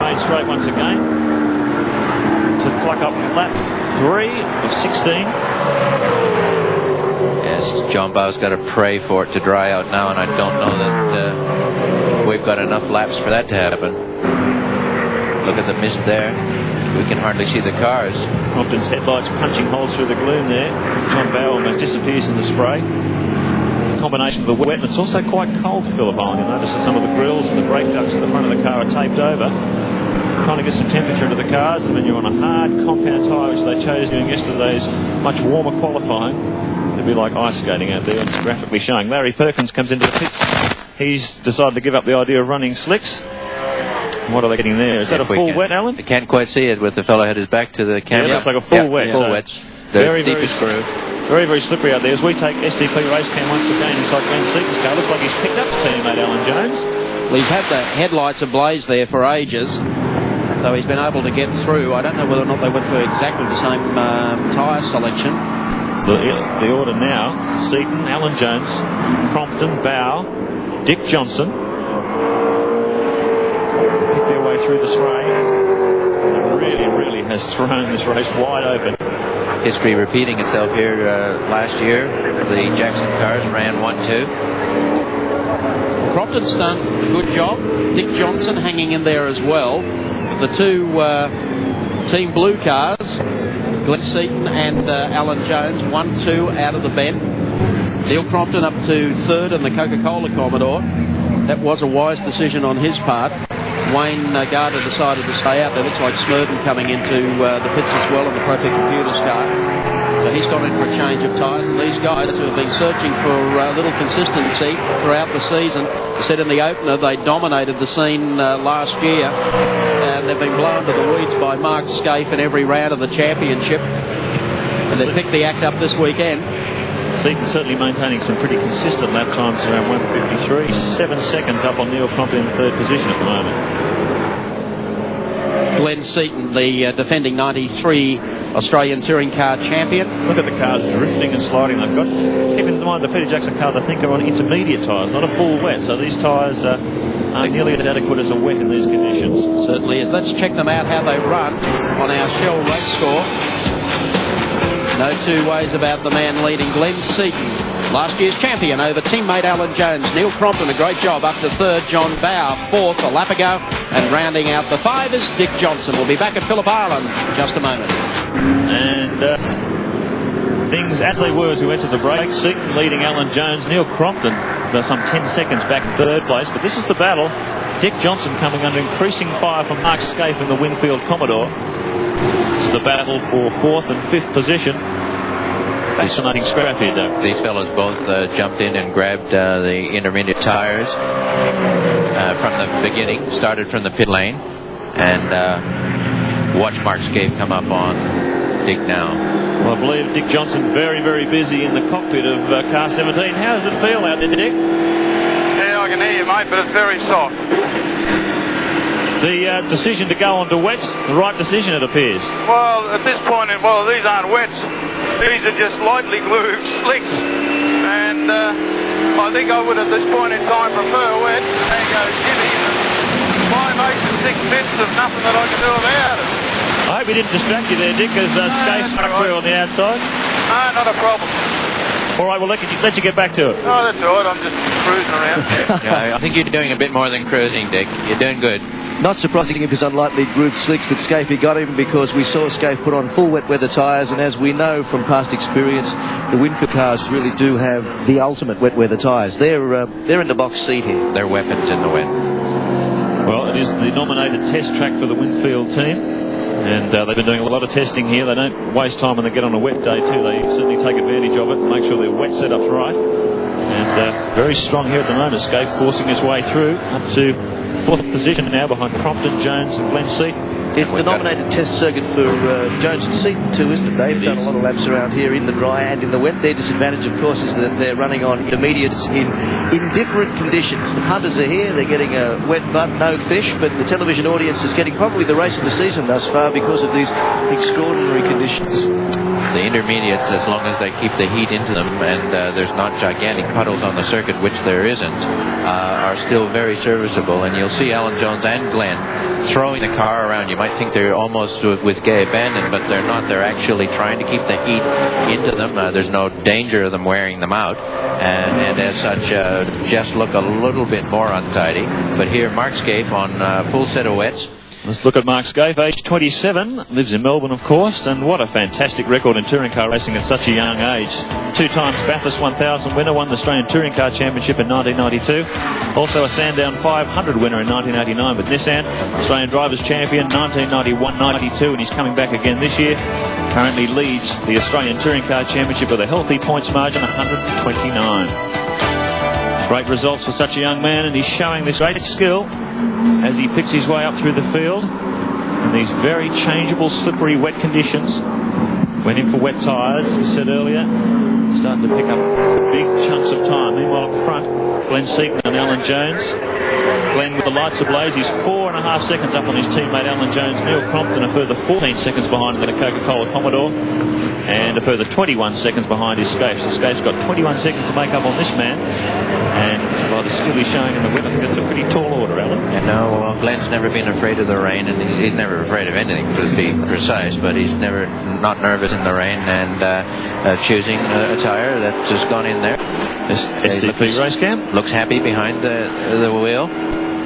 main straight once again to pluck up lap 3 of 16. Yes, John Bow's got to pray for it to dry out now, and I don't know that we've got enough laps for that to happen. Look at the mist there. We can hardly see the cars. Compton's headlights punching holes through the gloom there. John Bow almost disappears in the spray. A combination of the wet, and it's also quite cold at Phillip Island. You'll notice that some of the grills and the brake ducts at the front of the car are taped over, trying to get some temperature into the cars. And when you're on a hard compound tyre, which they chose during yesterday's much warmer qualifying, it'd be like ice skating out there. It's graphically showing. Larry Perkins comes into the pits. He's decided to give up the idea of running slicks. What are they getting there? Is that a full wet, Alan? I can't quite see it with the fellow had his back to the camera. Yeah, it looks like a full wet. Full so wets. The deepest groove. Very, very slippery out there. As we take SDP race cam once again inside Glenn Seaton's car. Looks like he's picked up his teammate Alan Jones. Well, he's had the headlights ablaze there for ages, so he's been able to get through. I don't know whether or not they went for exactly the same tyre selection. The order now: Seaton, Alan Jones, Crompton, Bow, Dick Johnson. Pick their way through the spray. It really has thrown this race wide open. History repeating itself here. Last year, the Jackson cars ran 1-2. Crompton's done a good job. Dick Johnson hanging in there as well. The two Team Blue cars, Glenn Seaton and Alan Jones, 1-2 out of the bend. Neil Crompton up to third in the Coca-Cola Commodore. That was a wise decision on his part. Wayne Gardner decided to stay out. There looks like Smurden coming into the pits as well in the Protect Computers car. So he's gone in for a change of tyres. And these guys who have been searching for a little consistency throughout the season, said in the opener they dominated the scene last year. And they've been blown to the weeds by Mark Scaife in every round of the championship. And they picked the act up this weekend. Seaton certainly maintaining some pretty consistent lap times around 1:53. 7 seconds up on Neil Crompton in third position at the moment. Glenn Seaton, the defending 93 Australian Touring Car champion. Look at the cars drifting and sliding they've got. Keep in mind the Peter Jackson cars, I think, are on intermediate tyres, not a full wet. So these tyres aren't nearly as adequate as a wet in these conditions. Certainly is. Let's check them out how they run on our Shell race score. No two ways about the man leading, Glenn Seaton, last year's champion over teammate Alan Jones. Neil Crompton, a great job, up to third. John Bow, fourth, a lap ago. And rounding out the five is Dick Johnson. We'll be back at Phillip Island in just a moment. And things as they were as we went to the break. Seaton leading Alan Jones. Neil Crompton some 10 seconds back in third place. But this is the battle. Dick Johnson coming under increasing fire from Mark Scaife in the Winfield Commodore. It's the battle for fourth and fifth position. Fascinating scrap here, though. These fellows both jumped in and grabbed the intermediate tires from the beginning, started from the pit lane, and watch Mark Scaife come up on Dick now. Well, I believe Dick Johnson very, very busy in the cockpit of car 17. How does it feel out there, Dick? Yeah, I can hear you, mate, but it's very soft. The decision to go on to wets, the right decision, it appears. Well, at this point, these aren't wets. These are just lightly glued slicks. And I think I would, at this point in time, prefer wet. There goes Jimmy. Why makes it 6 bits of nothing that I can do about it? I hope we didn't distract you there, Dick, as Scaife stuck clear on the outside. No, not a problem. All right, we'll let you get back to it. Oh, that's all right. I'm just cruising around. Yeah, I think you're doing a bit more than cruising, Dick. You're doing good. Not surprising if his unlightly grooved slicks that Scaife got him, because we saw Scaife put on full wet weather tyres, and as we know from past experience, the Winfield cars really do have the ultimate wet weather tyres. They're in the box seat here. They're weapons in the wet. Well, it is the nominated test track for the Winfield team, and they've been doing a lot of testing here. They don't waste time when they get on a wet day too. They certainly take advantage of it and make sure their wet setup's right. And very strong here at the moment. Scaife forcing his way through up to fourth position now behind Crompton, Jones and Glenn Seaton. It's the nominated test circuit for Jones and Seaton too, isn't it? They've done a lot of laps around here in the dry and in the wet. Their disadvantage, of course, is that they're running on intermediates in different conditions. The punters are here, they're getting a wet butt, no fish, but the television audience is getting probably the race of the season thus far because of these extraordinary conditions. The intermediates, as long as they keep the heat into them and there's not gigantic puddles on the circuit, which there isn't, are still very serviceable. And you'll see Alan Jones and Glenn throwing the car around. You might think they're almost with gay abandon, but they're not. They're actually trying to keep the heat into them. There's no danger of them wearing them out, and as such just look a little bit more untidy. But here Mark Scaife on full set of wets. Let's look at Mark Scaife, age 27, lives in Melbourne, of course, and what a fantastic record in touring car racing at such a young age. 2 times Bathurst 1000 winner, won the Australian Touring Car Championship in 1992. Also a Sandown 500 winner in 1989 with Nissan. Australian Drivers Champion 1991-92, and he's coming back again this year. Currently leads the Australian Touring Car Championship with a healthy points margin, 129. Great results for such a young man, and he's showing this great skill as he picks his way up through the field in these very changeable, slippery, wet conditions. Went in for wet tyres, as we said earlier, starting to pick up big chunks of time. Meanwhile, up front, Glenn Seaton and Alan Jones. Glenn with the lights ablaze. He's 4.5 seconds up on his teammate Alan Jones. Neil Crompton a further 14 seconds behind in the Coca-Cola Commodore, and a further 21 seconds behind his Scaife. So Scaife's got 21 seconds to make up on this man, and by the skill he's showing in the whip, I think that's a pretty tall order, Alan. Yeah, no, well, Glenn's never been afraid of the rain, and he's never afraid of anything, to be precise, but he's never not nervous in the rain, and choosing a tyre that's just gone in there. This SDP race cam. Looks happy behind the wheel.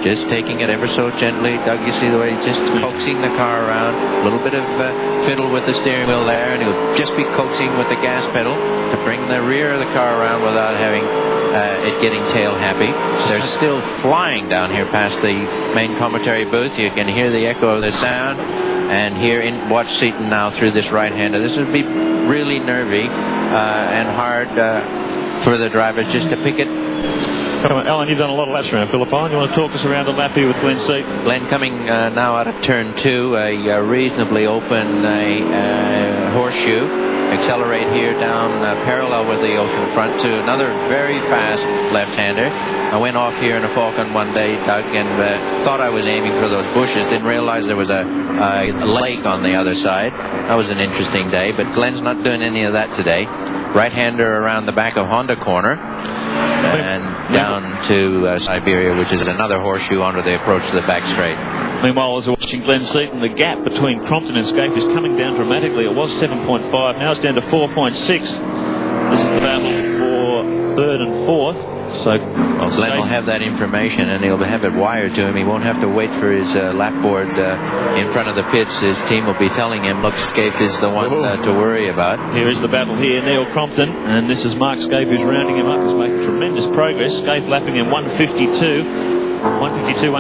Just taking it ever so gently. Doug, you see the way he's just coaxing the car around. A little bit of fiddle with the steering wheel there, and he'll just be coaxing with the gas pedal to bring the rear of the car around without having it getting tail happy. They're still flying down here past the main commentary booth. You can hear the echo of the sound, and watch Seaton now through this right-hander. This would be really nervy and hard for the drivers just to pick it. Come on, Alan, you've done a lot of laps around Phillip Island. You want to talk us around the lap here with Glenn Seaton? Glenn coming now out of turn 2, a reasonably open horseshoe. Accelerate here down parallel with the ocean front to another very fast left-hander. I went off here in a Falcon one day, Doug, and thought I was aiming for those bushes. Didn't realize there was a lake on the other side. That was an interesting day, but Glenn's not doing any of that today. Right-hander around the back of Honda corner, and down to Siberia, which is another horseshoe onto the approach to the back straight. Meanwhile, as we're watching Glenn Seaton, the gap between Crompton and Scaife is coming down dramatically. It was 7.5, now it's down to 4.6. This is the battle for 3rd and 4th. So Glenn will have that information, and he'll have it wired to him. He won't have to wait for his lap board in front of the pits. His team will be telling him, look, Scaife is the one to worry about. Here is the battle here, Neil Crompton, and this is Mark Scaife who's rounding him up. He's making tremendous progress. Scaife lapping in 152, 152,